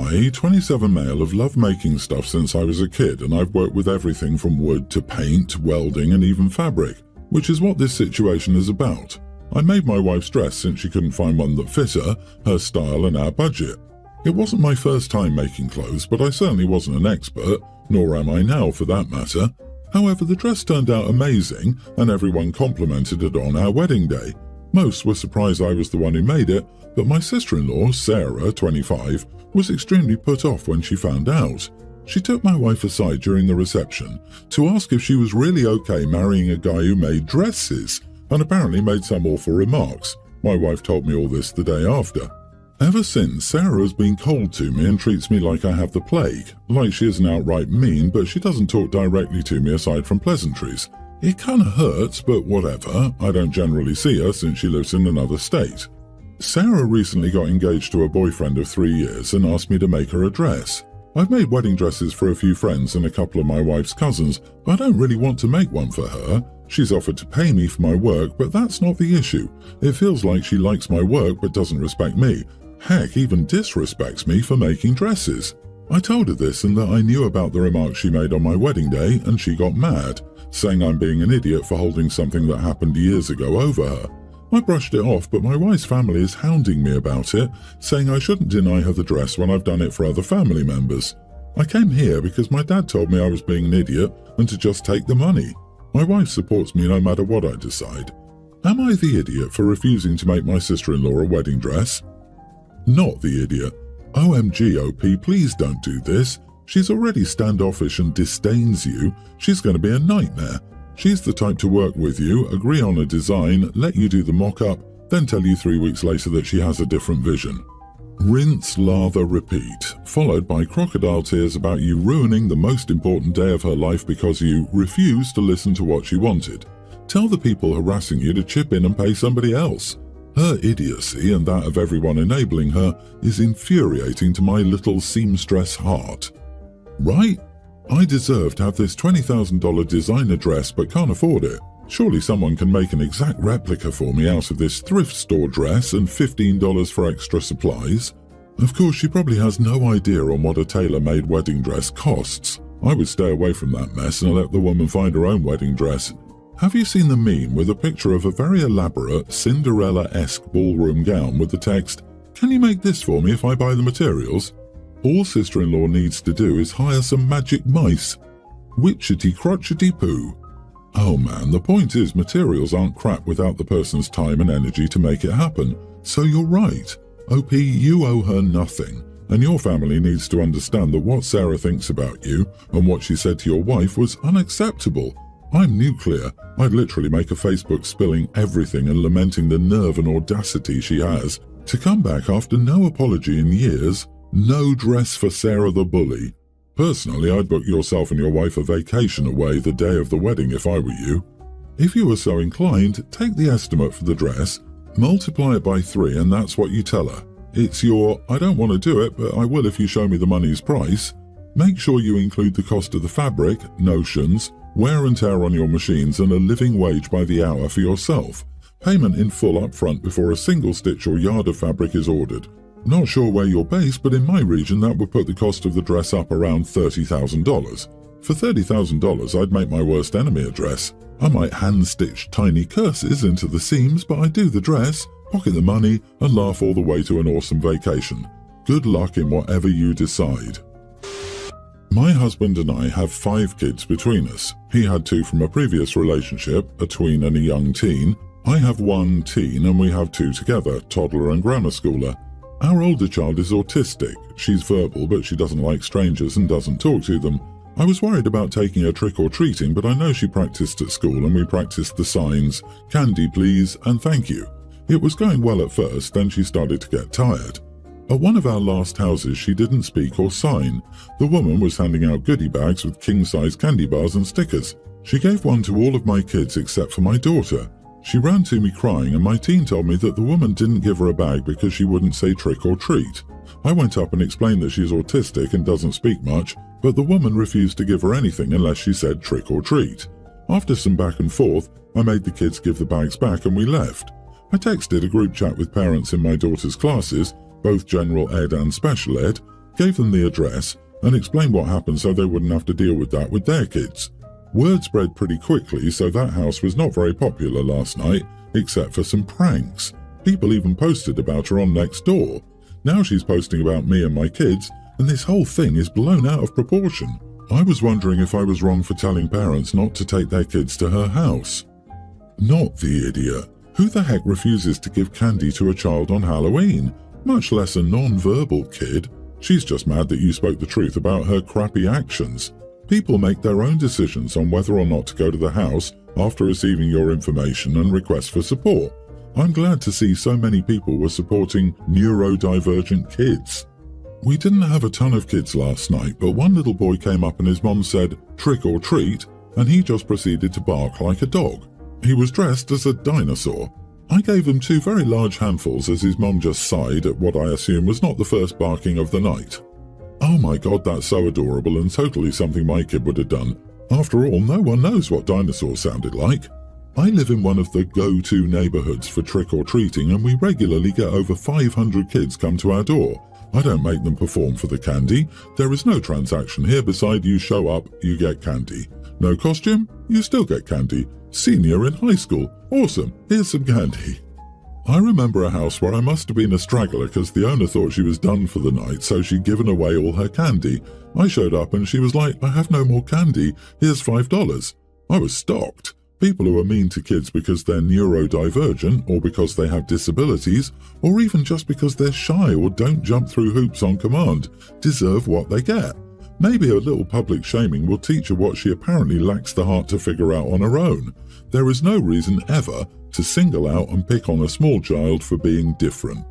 I, 27 male, have loved making stuff since I was a kid, and I've worked with everything from wood to paint, welding and even fabric, which is what this situation is about. I made my wife's dress since she couldn't find one that fit her style and our budget. It wasn't my first time making clothes, but I certainly wasn't an expert, nor am I now for that matter. However, the dress turned out amazing and everyone complimented it on our wedding day. Most were surprised I was the one who made it, but my sister-in-law, Sarah, 25, was extremely put off when she found out. She took my wife aside during the reception to ask if she was really okay marrying a guy who made dresses, and apparently made some awful remarks. My wife told me all this the day after. Ever since, Sarah has been cold to me and treats me like I have the plague. Like she isn't outright mean, but she doesn't talk directly to me aside from pleasantries. It kinda hurts, but whatever. I don't generally see her since she lives in another state. Sarah recently got engaged to a boyfriend of 3 years and asked me to make her a dress. I've made wedding dresses for a few friends and a couple of my wife's cousins, but I don't really want to make one for her. She's offered to pay me for my work, but that's not the issue. It feels like she likes my work but doesn't respect me. Heck, even disrespects me for making dresses. I told her this and that I knew about the remarks she made on my wedding day, and she got mad, saying I'm being an idiot for holding something that happened years ago over her. I brushed it off, but my wife's family is hounding me about it, saying I shouldn't deny her the dress when I've done it for other family members. I came here because my dad told me I was being an idiot and to just take the money. My wife supports me no matter what I decide. Am I the idiot for refusing to make my sister-in-law a wedding dress? Not the idiot. OMG, OP, please don't do this. She's already standoffish and disdains you. She's going to be a nightmare. She's the type to work with you, agree on a design, let you do the mock-up, then tell you 3 weeks later that she has a different vision. Rinse, lather, repeat, followed by crocodile tears about you ruining the most important day of her life because you refused to listen to what she wanted. Tell the people harassing you to chip in and pay somebody else. Her idiocy and that of everyone enabling her is infuriating to my little seamstress heart. Right? I deserve to have this $20,000 designer dress but can't afford it. Surely someone can make an exact replica for me out of this thrift store dress and $15 for extra supplies. Of course, she probably has no idea on what a tailor-made wedding dress costs. I would stay away from that mess and let the woman find her own wedding dress. Have you seen the meme with a picture of a very elaborate Cinderella-esque ballroom gown with the text, "Can you make this for me if I buy the materials?" All sister-in-law needs to do is hire some magic mice. Witchety crotchety poo. Oh man, the point is materials aren't crap without the person's time and energy to make it happen. So you're right. OP, you owe her nothing. And your family needs to understand that what Sarah thinks about you and what she said to your wife was unacceptable. I'm nuclear. I'd literally make a Facebook spilling everything and lamenting the nerve and audacity she has to come back after no apology in years. No dress for Sarah the bully. Personally, I'd book yourself and your wife a vacation away the day of the wedding if I were you. If you were so inclined, take the estimate for the dress, multiply it by 3 and that's what you tell her. It's your, I don't want to do it, but I will if you show me the money's price. Make sure you include the cost of the fabric, notions, wear and tear on your machines and a living wage by the hour for yourself. Payment in full up front before a single stitch or yard of fabric is ordered. Not sure where you're based, but in my region that would put the cost of the dress up around $30,000. For $30,000 I'd make my worst enemy a dress. I might hand-stitch tiny curses into the seams, but I do the dress, pocket the money and laugh all the way to an awesome vacation. Good luck in whatever you decide. My husband and I have 5 kids between us. He had 2 from a previous relationship, a tween and a young teen. I have 1 teen and we have 2 together, toddler and grammar schooler. Our older child is autistic. She's verbal, but she doesn't like strangers and doesn't talk to them. I was worried about taking her trick-or-treating, but I know she practiced at school and we practiced the signs, "Candy please" and "Thank you." It was going well at first, then she started to get tired. At one of our last houses, she didn't speak or sign. The woman was handing out goodie bags with king-size candy bars and stickers. She gave one to all of my kids except for my daughter. She ran to me crying and my teen told me that the woman didn't give her a bag because she wouldn't say trick or treat. I went up and explained that she's autistic and doesn't speak much, but the woman refused to give her anything unless she said trick or treat. After some back and forth, I made the kids give the bags back and we left. I texted a group chat with parents in my daughter's classes, both general ed and special ed, gave them the address, and explained what happened so they wouldn't have to deal with that with their kids. Word spread pretty quickly, so that house was not very popular last night, except for some pranks. People even posted about her on Nextdoor. Now she's posting about me and my kids, and this whole thing is blown out of proportion. I was wondering if I was wrong for telling parents not to take their kids to her house. Not the idiot. Who the heck refuses to give candy to a child on Halloween? Much less a non-verbal kid. She's just mad that you spoke the truth about her crappy actions. People make their own decisions on whether or not to go to the house after receiving your information and request for support. I'm glad to see so many people were supporting neurodivergent kids. We didn't have a ton of kids last night, but one little boy came up and his mom said, "Trick or treat," and he just proceeded to bark like a dog. He was dressed as a dinosaur. I gave him 2 very large handfuls as his mom just sighed at what I assume was not the first barking of the night. Oh my god, that's so adorable and totally something my kid would have done. After all, no one knows what dinosaurs sounded like. I live in one of the go-to neighborhoods for trick-or-treating, and we regularly get over 500 kids come to our door. I don't make them perform for the candy. There is no transaction here beside you show up, you get candy. No costume? You still get candy. Senior in high school? Awesome, here's some candy. I remember a house where I must have been a straggler because the owner thought she was done for the night, so she'd given away all her candy. I showed up and she was like, "I have no more candy, here's $5. I was stocked. People who are mean to kids because they're neurodivergent, or because they have disabilities, or even just because they're shy or don't jump through hoops on command, deserve what they get. Maybe a little public shaming will teach her what she apparently lacks the heart to figure out on her own. There is no reason ever to single out and pick on a small child for being different.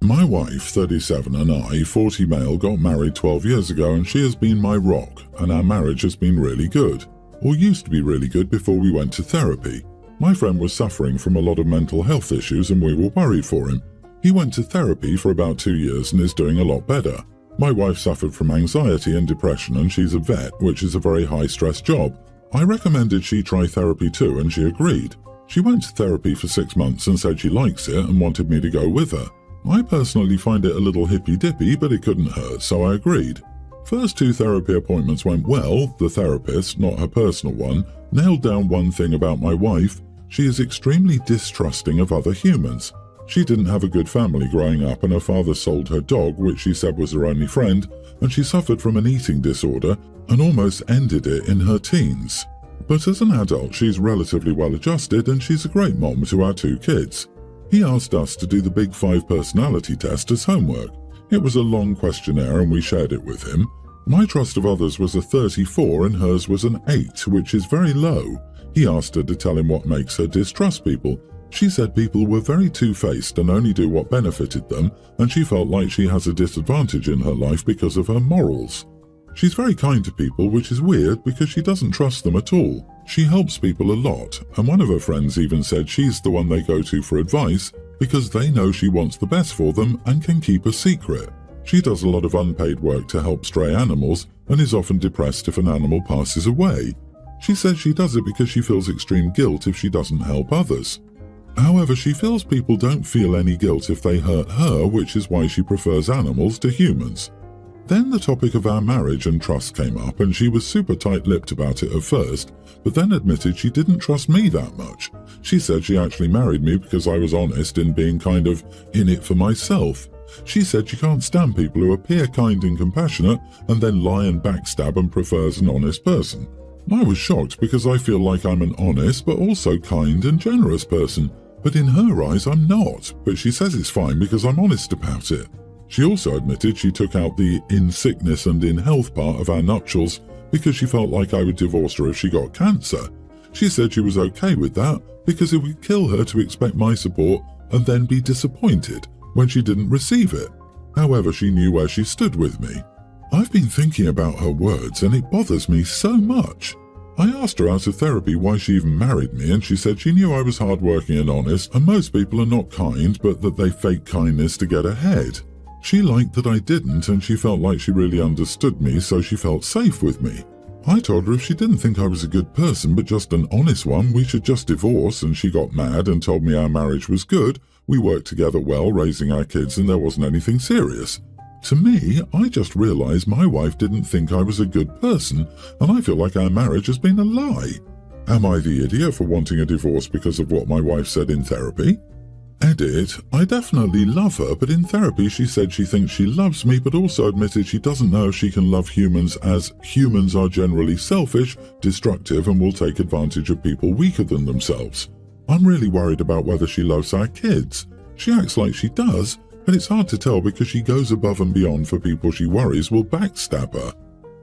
My wife, 37, and I, 40 male, got married 12 years ago, and she has been my rock, and our marriage has been really good. Or used to be really good before we went to therapy. My friend was suffering from a lot of mental health issues and we were worried for him. He went to therapy for about 2 years and is doing a lot better. My wife suffered from anxiety and depression and she's a vet, which is a very high-stress job. I recommended she try therapy too and she agreed. She went to therapy for 6 months and said she likes it and wanted me to go with her. I personally find it a little hippy-dippy, but it couldn't hurt, so I agreed. First 2 therapy appointments went well. The therapist, not her personal one, nailed down one thing about my wife. She is extremely distrusting of other humans. She didn't have a good family growing up and her father sold her dog, which she said was her only friend, and she suffered from an eating disorder and almost ended it in her teens. But as an adult, she's relatively well adjusted and she's a great mom to our 2 kids. He asked us to do the Big 5 personality test as homework. It was a long questionnaire and we shared it with him. My trust of others was a 34 and hers was an 8, which is very low. He asked her to tell him what makes her distrust people. She said people were very two-faced and only do what benefited them, and she felt like she has a disadvantage in her life because of her morals. She's very kind to people, which is weird because she doesn't trust them at all. She helps people a lot, and one of her friends even said she's the one they go to for advice because they know she wants the best for them and can keep a secret. She does a lot of unpaid work to help stray animals and is often depressed if an animal passes away. She says she does it because she feels extreme guilt if she doesn't help others. However, she feels people don't feel any guilt if they hurt her, which is why she prefers animals to humans. Then the topic of our marriage and trust came up and she was super tight-lipped about it at first, but then admitted she didn't trust me that much. She said she actually married me because I was honest in being kind of in it for myself. She said she can't stand people who appear kind and compassionate and then lie and backstab and prefers an honest person. I was shocked because I feel like I'm an honest but also kind and generous person, but in her eyes I'm not, but she says it's fine because I'm honest about it. She also admitted she took out the in sickness and in health part of our nuptials because she felt like I would divorce her if she got cancer. She said she was okay with that because it would kill her to expect my support and then be disappointed when she didn't receive it. However, she knew where she stood with me. I've been thinking about her words and it bothers me so much. I asked her out of therapy why she even married me and she said she knew I was hardworking and honest and most people are not kind but that they fake kindness to get ahead. She liked that I didn't and she felt like she really understood me, so she felt safe with me. I told her if she didn't think I was a good person but just an honest one, we should just divorce, and she got mad and told me our marriage was good. We worked together well, raising our kids, and there wasn't anything serious. To me, I just realised my wife didn't think I was a good person, and I feel like our marriage has been a lie. Am I the idiot for wanting a divorce because of what my wife said in therapy? Edit, I definitely love her, but in therapy she said she thinks she loves me, but also admitted she doesn't know if she can love humans, as humans are generally selfish, destructive, and will take advantage of people weaker than themselves. I'm really worried about whether she loves our kids. She acts like she does, but it's hard to tell because she goes above and beyond for people she worries will backstab her.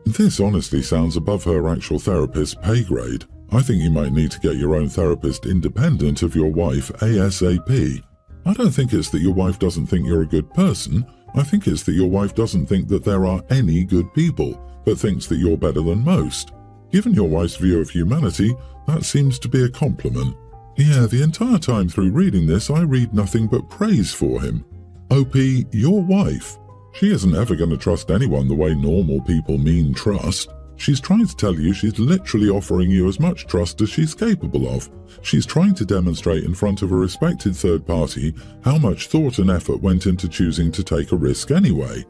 This honestly sounds above her actual therapist's pay grade. I think you might need to get your own therapist independent of your wife ASAP. I don't think it's that your wife doesn't think you're a good person. I think it's that your wife doesn't think that there are any good people, but thinks that you're better than most. Given your wife's view of humanity, that seems to be a compliment. Yeah, the entire time through reading this, I read nothing but praise for him. OP, your wife. She isn't ever going to trust anyone the way normal people mean trust. She's trying to tell you she's literally offering you as much trust as she's capable of. She's trying to demonstrate in front of a respected third party how much thought and effort went into choosing to take a risk anyway.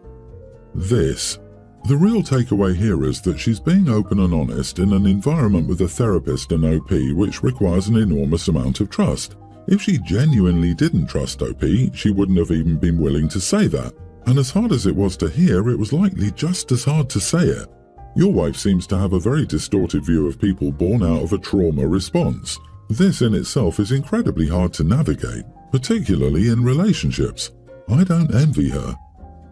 The real takeaway here is that she's being open and honest in an environment with a therapist and OP, which requires an enormous amount of trust. If she genuinely didn't trust OP, she wouldn't have even been willing to say that. And as hard as it was to hear, it was likely just as hard to say it. Your wife seems to have a very distorted view of people born out of a trauma response. This in itself is incredibly hard to navigate, particularly in relationships. I don't envy her.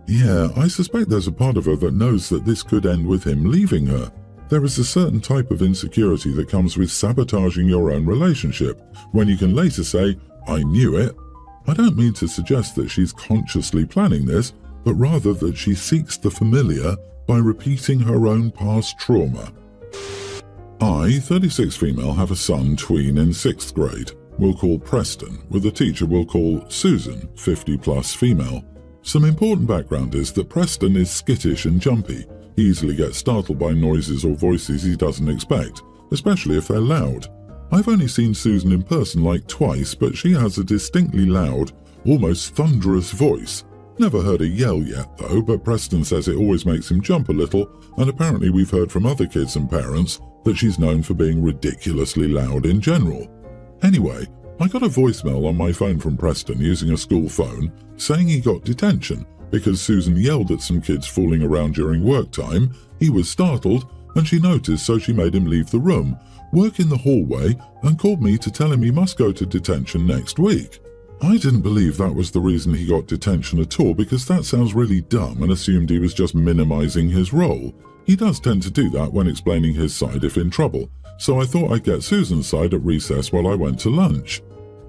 Yeah, I suspect there's a part of her that knows that this could end with him leaving her. There is a certain type of insecurity that comes with sabotaging your own relationship, when you can later say, I knew it. I don't mean to suggest that she's consciously planning this, but rather that she seeks the familiar by repeating her own past trauma. I, 36 female, have a son, tween, in 6th grade. We'll call Preston, with a teacher we'll call Susan, 50+ female. Some important background is that Preston is skittish and jumpy. He easily gets startled by noises or voices he doesn't expect, especially if they're loud. I've only seen Susan in person like twice, but she has a distinctly loud, almost thunderous voice. Never heard her yell yet though, but Preston says it always makes him jump a little, and apparently we've heard from other kids and parents that she's known for being ridiculously loud in general. Anyway, I got a voicemail on my phone from Preston using a school phone saying he got detention because Susan yelled at some kids fooling around during work time. He was startled and she noticed, so she made him leave the room, work in the hallway, and called me to tell him he must go to detention next week. I didn't believe that was the reason he got detention at all because that sounds really dumb, and assumed he was just minimizing his role. He does tend to do that when explaining his side if in trouble, so I thought I'd get Susan's side at recess while I went to lunch.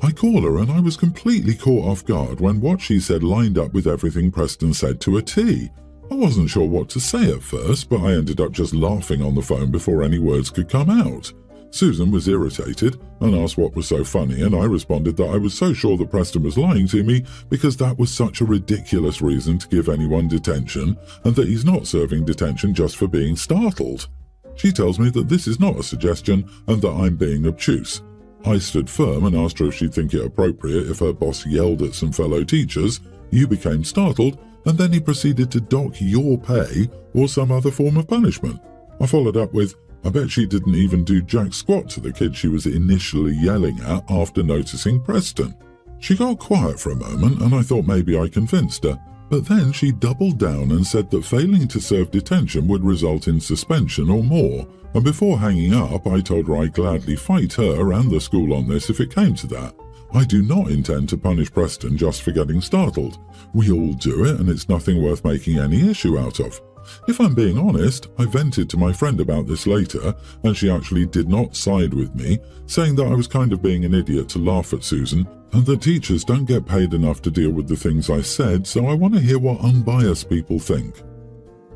I call her and I was completely caught off guard when what she said lined up with everything Preston said to a T. I wasn't sure what to say at first, but I ended up just laughing on the phone before any words could come out. Susan was irritated and asked what was so funny, and I responded that I was so sure that Preston was lying to me because that was such a ridiculous reason to give anyone detention, and that he's not serving detention just for being startled. She tells me that this is not a suggestion and that I'm being obtuse. I stood firm and asked her if she'd think it appropriate if her boss yelled at some fellow teachers. You became startled, and then he proceeded to dock your pay or some other form of punishment. I followed up with, I bet she didn't even do jack squat to the kid she was initially yelling at after noticing Preston. She got quiet for a moment and I thought maybe I convinced her, but then she doubled down and said that failing to serve detention would result in suspension or more, and before hanging up I told her I'd gladly fight her and the school on this if it came to that. I do not intend to punish Preston just for getting startled. We all do it and it's nothing worth making any issue out of. If I'm being honest, I vented to my friend about this later, and she actually did not side with me, saying that I was kind of being an idiot to laugh at Susan, and that teachers don't get paid enough to deal with the things I said, so I want to hear what unbiased people think.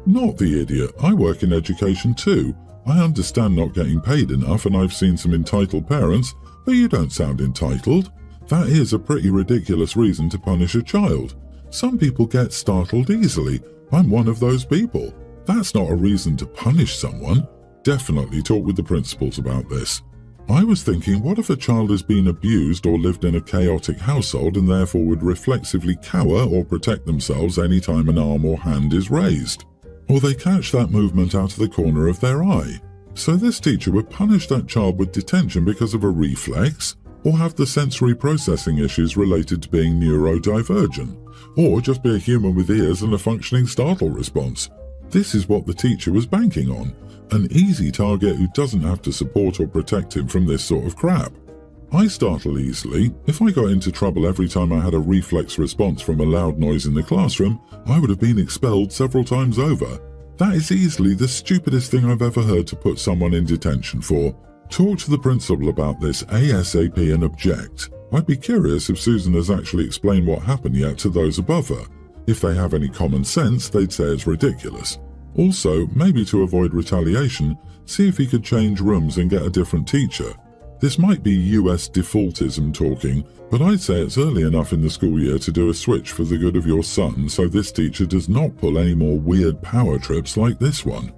Not the idiot, I work in education too. I understand not getting paid enough, and I've seen some entitled parents, but you don't sound entitled. That is a pretty ridiculous reason to punish a child. Some people get startled easily. I'm one of those people. That's not a reason to punish someone. Definitely talk with the principals about this. I was thinking, what if a child has been abused or lived in a chaotic household and therefore would reflexively cower or protect themselves any time an arm or hand is raised? Or they catch that movement out of the corner of their eye. So this teacher would punish that child with detention because of a reflex, or have the sensory processing issues related to being neurodivergent, or just be a human with ears and a functioning startle response. This is what the teacher was banking on, an easy target who doesn't have to support or protect him from this sort of crap. I startle easily. If I got into trouble every time I had a reflex response from a loud noise in the classroom, I would have been expelled several times over. That is easily the stupidest thing I've ever heard to put someone in detention for. Talk to the principal about this ASAP and object. I'd be curious if Susan has actually explained what happened yet to those above her. If they have any common sense, they'd say it's ridiculous. Also, maybe to avoid retaliation, see if he could change rooms and get a different teacher. This might be US defaultism talking, but I'd say it's early enough in the school year to do a switch for the good of your son so this teacher does not pull any more weird power trips like this one.